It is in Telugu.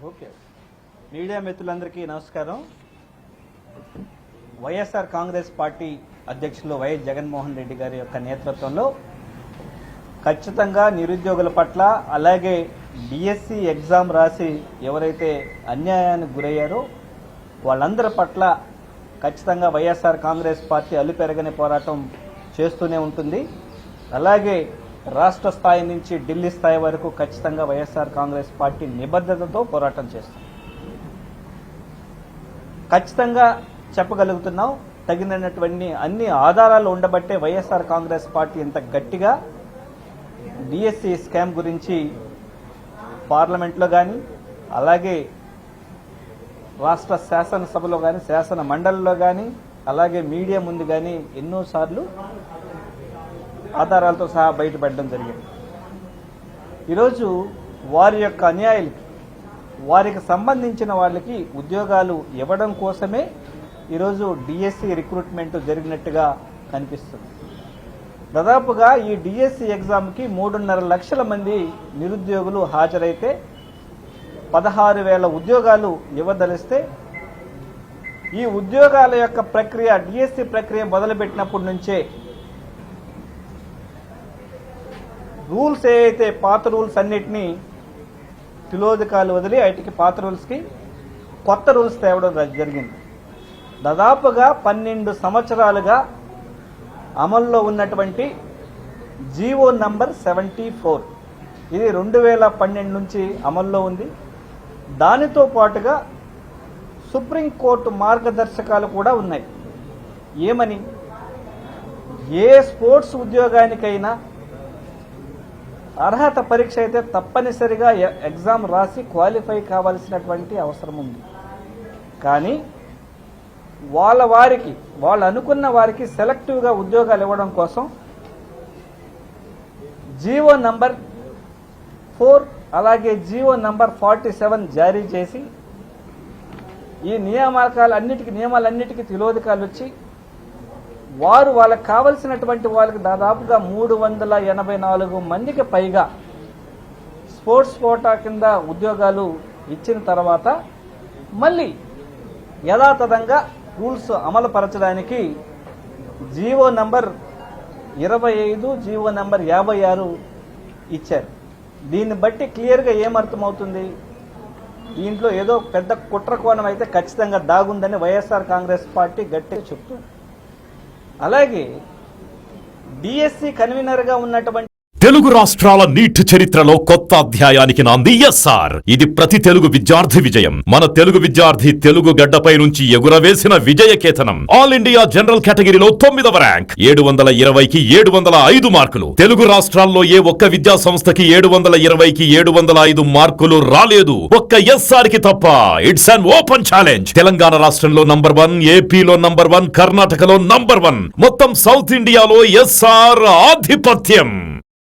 ఓకే. మీడియా మిత్రులందరికీ నమస్కారం. వైఎస్ఆర్ కాంగ్రెస్ పార్టీ అధ్యక్షులు వైఎస్ జగన్మోహన్ రెడ్డి గారి యొక్క నేతృత్వంలో ఖచ్చితంగా నిరుద్యోగుల పట్ల, అలాగే డిఎస్సి ఎగ్జామ్ రాసి ఎవరైతే అన్యాయానికి గురయ్యారో వాళ్ళందరి పట్ల ఖచ్చితంగా వైఎస్ఆర్ కాంగ్రెస్ పార్టీ అలుపెరగని పోరాటం చేస్తూనే ఉంటుంది. అలాగే రాష్ట్ర స్థాయి నుంచి ఢిల్లీ స్థాయి వరకు ఖచ్చితంగా వైఎస్ఆర్ కాంగ్రెస్ పార్టీ నిబద్ధతతో పోరాటం చేస్తుంది. ఖచ్చితంగా చెప్పగలుగుతున్నాం, తగినటువంటి అన్ని ఆధారాలు ఉండబట్టే వైఎస్ఆర్ కాంగ్రెస్ పార్టీ ఇంత గట్టిగా డిఎస్సి స్కామ్ గురించి పార్లమెంట్లో కానీ, అలాగే రాష్ట్ర శాసనసభలో కానీ, శాసన మండలిలో కానీ, అలాగే మీడియా ముందు కానీ ఎన్నోసార్లు ఆధారాలతో సహా బయటపడడం జరిగింది. ఈరోజు వారి యొక్క అన్యాయాలకి, వారికి సంబంధించిన వాళ్ళకి ఉద్యోగాలు ఇవ్వడం కోసమే ఈరోజు డిఎస్సి రిక్రూట్మెంట్ జరిగినట్టుగా కనిపిస్తుంది. దాదాపుగా ఈ డిఎస్సి ఎగ్జామ్కి 3.5 లక్షల మంది నిరుద్యోగులు హాజరైతే 16,000 ఉద్యోగాలు ఇవ్వదలిస్తే ఈ ఉద్యోగాల యొక్క ప్రక్రియ, డిఎస్సి ప్రక్రియ మొదలుపెట్టినప్పటి నుంచే రూల్స్ ఏవైతే పాత రూల్స్ అన్నిటినీ తిలోదకాలు వదిలి వాటికి పాత రూల్స్కి కొత్త రూల్స్ తేవడం జరిగింది. దాదాపుగా 12 సంవత్సరాలుగా అమల్లో ఉన్నటువంటి జీవో నంబర్ 74 ఇది 2012 నుంచి అమల్లో ఉంది. దానితో పాటుగా సుప్రీంకోర్టు మార్గదర్శకాలు కూడా ఉన్నాయి. ఏమని? ఏ స్పోర్ట్స్ ఉద్యోగానికైనా అర్హత పరీక్ష అయితే తప్పనిసరిగా ఎగ్జామ్ రాసి క్వాలిఫై కావాల్సినటువంటి అవసరం ఉంది. కానీ వాళ్ళు అనుకున్న వారికి సెలెక్టివ్గా ఉద్యోగాలు ఇవ్వడం కోసం జీవో నంబర్ 4 అలాగే జీవో నంబర్ 47 జారీ చేసి ఈ నియమాలన్నిటికీ తిలోదకాలు వచ్చి వాళ్ళకి కావలసినటువంటి వాళ్ళకి దాదాపుగా 384 మందికి పైగా స్పోర్ట్స్ కోటా కింద ఉద్యోగాలు ఇచ్చిన తర్వాత మళ్ళీ యథాతథంగా రూల్స్ అమలుపరచడానికి జీవో నంబర్ 25, జీవో నంబర్ 56 ఇచ్చారు. దీన్ని బట్టి క్లియర్గా ఏమర్థమవుతుంది? దీంట్లో ఏదో పెద్ద కుట్ర కోణం అయితే ఖచ్చితంగా దాగుందని వైఎస్ఆర్ కాంగ్రెస్ పార్టీ గట్టిగా చెప్తుంది. అలాగే డిఎస్సి కన్వీనర్గా ఉన్నటువంటి తెలుగు రాష్ట్రాల నీట్ చరిత్రలో కొత్త అధ్యాయానికి నాంది ఎస్ఆర్. ఇది ప్రతి తెలుగు విద్యార్థి విజయం. మన తెలుగు విద్యార్థి తెలుగు గడ్డపై నుంచి ఎగురవేసిన విజయకేతనం. ఆల్ ఇండియా జనరల్ కేటగిరీలో 9వ ర్యాంక్, 720కి 705 మార్కులు. తెలుగు రాష్ట్రాల్లో ఏ ఒక్క విద్యా సంస్థకి 720కి 705 మార్కులు రాలేదు, ఒక్క ఎస్ఆర్ కి తప్ప. It's an open challenge. Telangana రాష్ట్రంలో నంబర్ 1, ఏపీలో నంబర్ 1, కర్ణాటకలో నంబర్ 1, మొత్తం సౌత్ ఇండియాలో ఎస్ఆర్ ఆధిపత్యం.